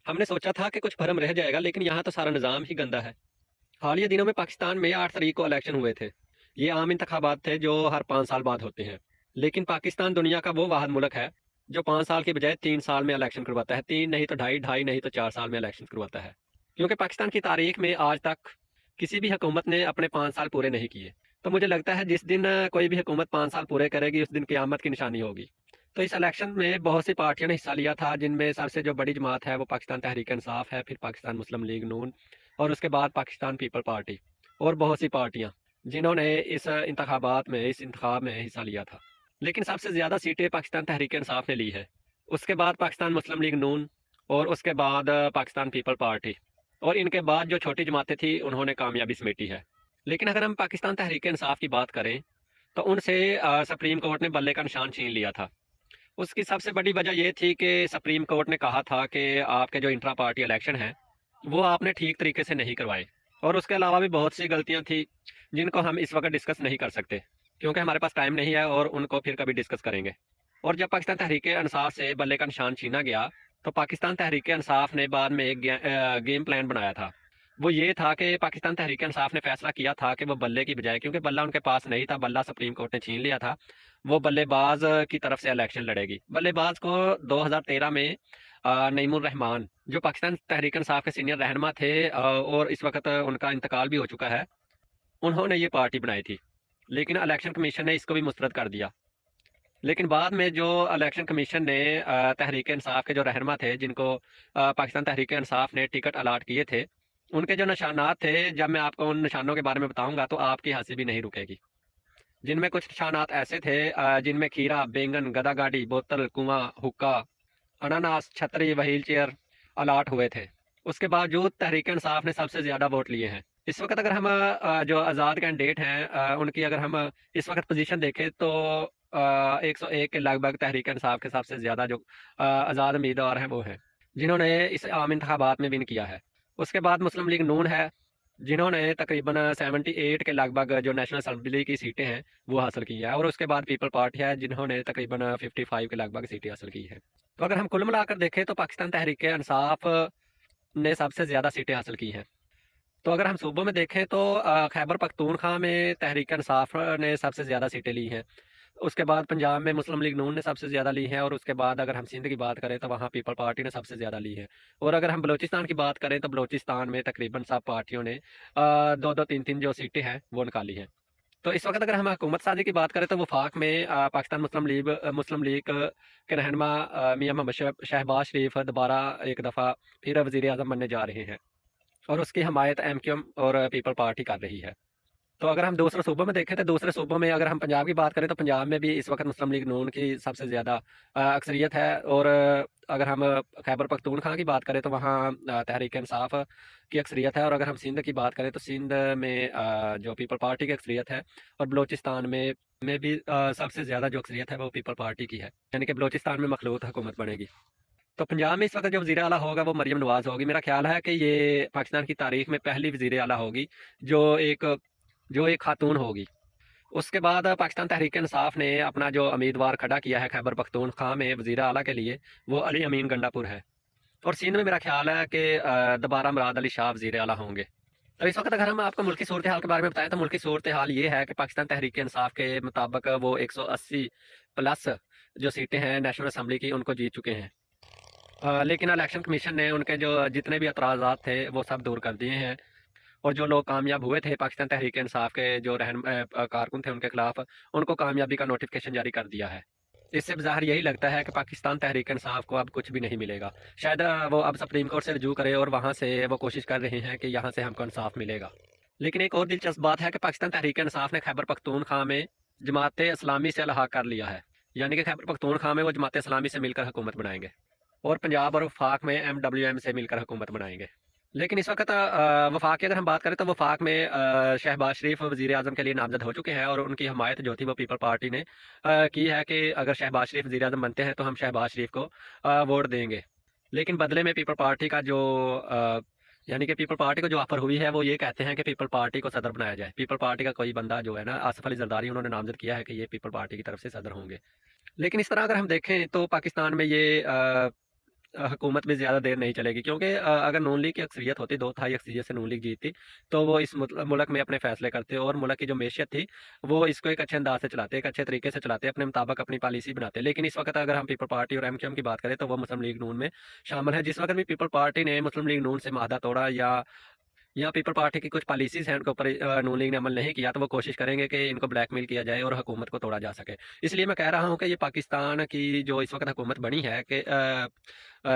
हमने सोचा था कि कुछ भरम रह जाएगा, लेकिन यहाँ तो सारा निज़ाम ही गंदा है। हालिया दिनों में पाकिस्तान में 8 तारीख को इलेक्शन हुए थे। ये आम इंतखाबात थे जो हर 5 साल बाद होते हैं। लेकिन पाकिस्तान दुनिया का वो वाहिद मुल्क है जो 5 साल की बजाय 3 साल में इलेक्शन करवाता है। 3 नहीं तो ढाई, ढाई नहीं तो 4 साल में इलेक्शन करवाता है। क्योंकि पाकिस्तान की तारीख में आज तक किसी भी हुकूमत ने अपने 5 साल पूरे नहीं किए। तो मुझे लगता है जिस दिन कोई भी हुकूमत 5 साल पूरे करेगी, उस दिन क़यामत की निशानी होगी। तो इस इलेक्शन में बहुत सी पार्टियों ने हिस्सा लिया था, जिनमें सबसे जो बड़ी जमात है वो पाकिस्तान तहरीक इंसाफ है, फिर पाकिस्तान मुस्लिम लीग नून, और उसके बाद पाकिस्तान पीपल पार्टी, और बहुत सी पार्टियां जिन्होंने इस इंतखाब में हिस्सा लिया था। लेकिन सबसे ज़्यादा सीटें पाकिस्तान तहरीक इंसाफ ने ली है। उसके बाद पाकिस्तान मुस्लिम लीग नून, और उसके बाद पाकिस्तान पीपल पार्टी, और इनके बाद जो छोटी जमातें थी उन्होंने कामयाबी समेटी है। लेकिन अगर हम पाकिस्तान तहरीक इंसाफ की बात करें तो उनसे सुप्रीम कोर्ट ने बल्ले का निशान छीन लिया था। उसकी सबसे बड़ी वजह ये थी कि सुप्रीम कोर्ट ने कहा था कि आपके जो इंट्रा पार्टी इलेक्शन है वो आपने ठीक तरीके से नहीं करवाए, और उसके अलावा भी बहुत सी गलतियां थी जिनको हम इस वक्त डिस्कस नहीं कर सकते क्योंकि हमारे पास टाइम नहीं है, और उनको फिर कभी डिस्कस करेंगे। और जब पाकिस्तान तहरीक इंसाफ से बल्ले का निशान छीना गया तो पाकिस्तान तहरीक इंसाफ ने बाद में एक गेम प्लान बनाया था। वो ये था कि पाकिस्तान तहरीक इंसाफ ने फैसला किया था कि वो बल्ले की बजाय, क्योंकि बल्ला उनके पास नहीं था, बल्ला सुप्रीम कोर्ट ने छीन लिया था, वो बल्लेबाज की तरफ से इलेक्शन लड़ेगी। बल्लेबाज को 2013 में नईमुर रहमान, जो पाकिस्तान तहरीक इंसाफ के सीनियर रहनुमा थे और इस वक्त उनका इंतकाल भी हो चुका है, उन्होंने ये पार्टी बनाई थी। लेकिन इलेक्शन कमीशन ने इसको भी मुस्तरद कर दिया। लेकिन बाद में जो इलेक्शन कमीशन ने तहरीक इंसाफ के जो रहनुमा थे, जिनको पाकिस्तान तहरीक इंसाफ ने टिकट अलाट किए थे, उनके जो निशानात थे, जब मैं आपको उन निशानों के बारे में बताऊंगा तो आपकी हंसी भी नहीं रुकेगी। जिनमें कुछ निशानात ऐसे थे जिनमें खीरा, बैंगन, गदा गाड़ी, बोतल, कुआं, हुक्का, अनानास, छतरी, व्हील चेयर अलाट हुए थे। उसके बावजूद तहरीक इंसाफ ने सबसे ज़्यादा वोट लिए हैं। इस वक्त अगर हम जो आज़ाद कैंडिडेट हैं उनकी अगर हम इस वक्त पोजीशन देखें तो 101 के लगभग तहरीक इंसाफ के सबसे ज़्यादा जो आज़ाद उम्मीदवार हैं वो हैं, जिन्होंने इस आम इंतखाबात में विन किया है। उसके बाद मुस्लिम लीग नून है, जिन्होंने तकरीबन 78 के लगभग जो नेशनल असम्बली की सीटें हैं वो हासिल की है, और उसके बाद पीपल पार्टी है जिन्होंने तकरीबन 55 के लगभग सीटें हासिल की है। तो अगर हम कुल मिलाकर देखें तो पाकिस्तान तहरीक इंसाफ ने सबसे ज़्यादा सीटें हासिल की हैं। तो अगर हम सूबों में देखें तो खैबर पख्तूनख्वा में तहरीक इंसाफ ने सबसे ज़्यादा सीटें ली हैं। उसके बाद पंजाब में मुस्लिम लीग नून ने सबसे ज़्यादा ली है, और उसके बाद अगर हम सिंध की बात करें तो वहाँ पीपल पार्टी ने सबसे ज़्यादा ली है। और अगर हम बलूचिस्तान की बात करें तो बलूचिस्तान में तकरीबन सब पार्टियों ने दो दो तीन तीन जो सीटें हैं वो निकाली हैं। तो इस वक्त अगर हम हुकूमत साजी की बात करें तो वफाक में पाकिस्तान मुस्लिम लीग के रहनुमा मियां मोहम्मद शहबाज शरीफ दोबारा एक दफ़ा फिर वज़ीर आज़म बनने जा रहे हैं, और उसकी हमायत MQM और पीपल पार्टी कर रही है। तो अगर हम दूसरे सूबों में देखें तो दूसरे सूबों में अगर हम पंजाब की बात करें तो पंजाब में भी इस वक्त मुस्लिम लीग नून की सबसे ज़्यादा अक्सरियत है, और अगर हम खैबर पख्तूनख्वा की बात करें तो वहाँ तहरीक इंसाफ की अक्सरियत है, और अगर हम सिंध की बात करें तो सिंध में जो पीपल पार्टी की अक्सरियत है, और बलूचिस्तान में भी सबसे ज़्यादा जो अक्सरियत है वो पीपल पार्टी की है, यानी कि बलूचिस्तान में मखलूत हुकूमत बनेगी। तो पंजाब में इस वक्त जो वज़ीर आला होगा वो मरियम नवाज़ होगी। मेरा ख्याल है कि ये पाकिस्तान की तारीख में पहली वज़ीर आला होगी जो एक जो एक खातून होगी। उसके बाद पाकिस्तान तहरीक इंसाफ ने अपना जो उम्मीदवार खड़ा किया है खैबर पख्तूनख्वा में वज़ीर आला के लिए, वो अली अमीन गंडापुर है। और सिंध में मेरा ख्याल है कि दोबारा मुराद अली शाह वज़ीर आला होंगे। तो इस वक्त अगर हम आपको मुल्की सूरत हाल के बारे में बताएं तो मुल्की सूरत हाल ये है कि पाकिस्तान तहरीक इंसाफ के मुताबिक वो 180 प्लस जो सीटें हैं नेशनल असम्बली की उनको जीत चुके हैं। लेकिन इलेक्शन कमीशन ने उनके जो जितने भी एतराज़ात थे वो सब दूर कर दिए हैं, और जो लोग कामयाब हुए थे पाकिस्तान तहरीक इंसाफ के जो कारकुन थे उनके खिलाफ, उनको कामयाबी का नोटिफिकेशन जारी कर दिया है। इससे ज़ाहिर यही लगता है कि पाकिस्तान तहरीक इंसाफ को अब कुछ भी नहीं मिलेगा। शायद वो अब सुप्रीम कोर्ट से रजू करे और वहाँ से वो कोशिश कर रहे हैं कि यहाँ से हमको इंसाफ मिलेगा। लेकिन एक और दिलचस्प बात है कि पाकिस्तान तहरीक इंसाफ ने खैबर पख्तूनख्वा में जमात इस्लामी से अलहा कर लिया है, यानी कि खैबर पख्तूनख्वा में वो जमात इस्लामी से मिलकर हुकूमत बनाएंगे, और पंजाब और वफाक में MWM से मिलकर हुकूमत बनाएंगे। लेकिन इस वक्त वफाक की अगर हम बात करें तो वफाक में शहबाज शरीफ वज़ीर आज़म के लिए नामज़द हो चुके हैं, और उनकी हमायत जो थी वो पीपल पार्टी ने की है कि अगर शहबाज शरीफ वज़ीर आज़म बनते हैं तो हम शहबाज शरीफ को वोट देंगे। लेकिन बदले में पीपल पार्टी का जो यानी कि पीपल पार्टी को जो ऑफर हुई है वो ये कहते हैं कि पीपल पार्टी को सदर बनाया जाए। पीपल पार्टी का कोई बंदा जो है ना, आसिफ अली जरदारी, उन्होंने नामज़द किया है कि ये पीपल पार्टी की तरफ से सदर होंगे। लेकिन इस तरह अगर हम देखें तो पाकिस्तान में ये हुकूमत भी ज़्यादा देर नहीं चलेगी, क्योंकि अगर नून लीग की अक्सरियत होती, 2/3 अक्सरियत से नून लीग जीतती, तो वो इस मुल्क में अपने फैसले करते और मुल्क की जो मैशियत थी वो इसको एक अच्छे अंदाज से चलाते, एक अच्छे तरीके से चलाते, अपने मुताबिक अपनी पॉलिसी बनाते। लेकिन इस वक्त अगर हम पीपल पार्टी और एमक्यूएम की बात करें तो वो मुस्लिम लीग नून में शामिल है। जिस वक्त भी पीपल पार्टी ने मुस्लिम लीग नून से माहदा तोड़ा या पीपल पार्टी की कुछ पॉलिसीज़ हैं उनके ऊपर नून लीग ने अमल नहीं किया, तो वो कोशिश करेंगे कि इनको ब्लैकमेल किया जाए और हुकूमत को तोड़ा जा सके। इसलिए मैं कह रहा हूँ कि ये पाकिस्तान की जो इस वक्त हुकूमत बनी है कि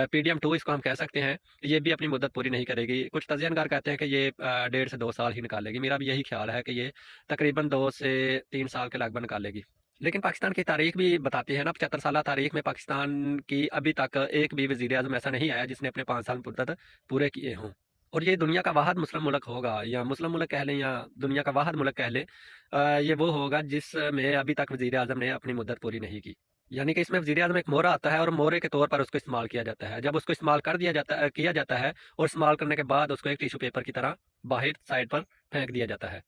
PDM-2 इसको हम कह सकते हैं, ये भी अपनी मुद्दत पूरी नहीं करेगी। कुछ तजज़ियानकार कहते हैं कि ये 1.5 से 2 साल ही निकालेगी। मेरा भी यही ख्याल है कि ये तकरीबन 2 से 3 साल के लगभग निकालेगी। लेकिन पाकिस्तान की तारीख भी बताती है ना, 75 साला तारीख में पाकिस्तान की अभी तक एक भी वज़ीर-ए-आज़म ऐसा नहीं आया जिसने अपने 5 साल मुद्दत पूरे किए हों। और ये दुनिया का वाहिद मुस्लिम मुल्क होगा, या मुस्लिम मुल्क कह लें या दुनिया का वाहिद मुल्क कह लें, ये वो होगा जिसमें अभी तक वज़ीर-ए-आज़म ने अपनी मुद्दत पूरी नहीं की। यानी कि इसमें वज़ीर-ए-आज़म एक मोहरा आता है और मोहरे के तौर पर उसको इस्तेमाल किया जाता है। जब उसको इस्तेमाल कर दिया जाता किया जाता है और इस्तेमाल करने के बाद उसको एक टिश्यू पेपर की तरह बाहर साइड पर फेंक दिया जाता है।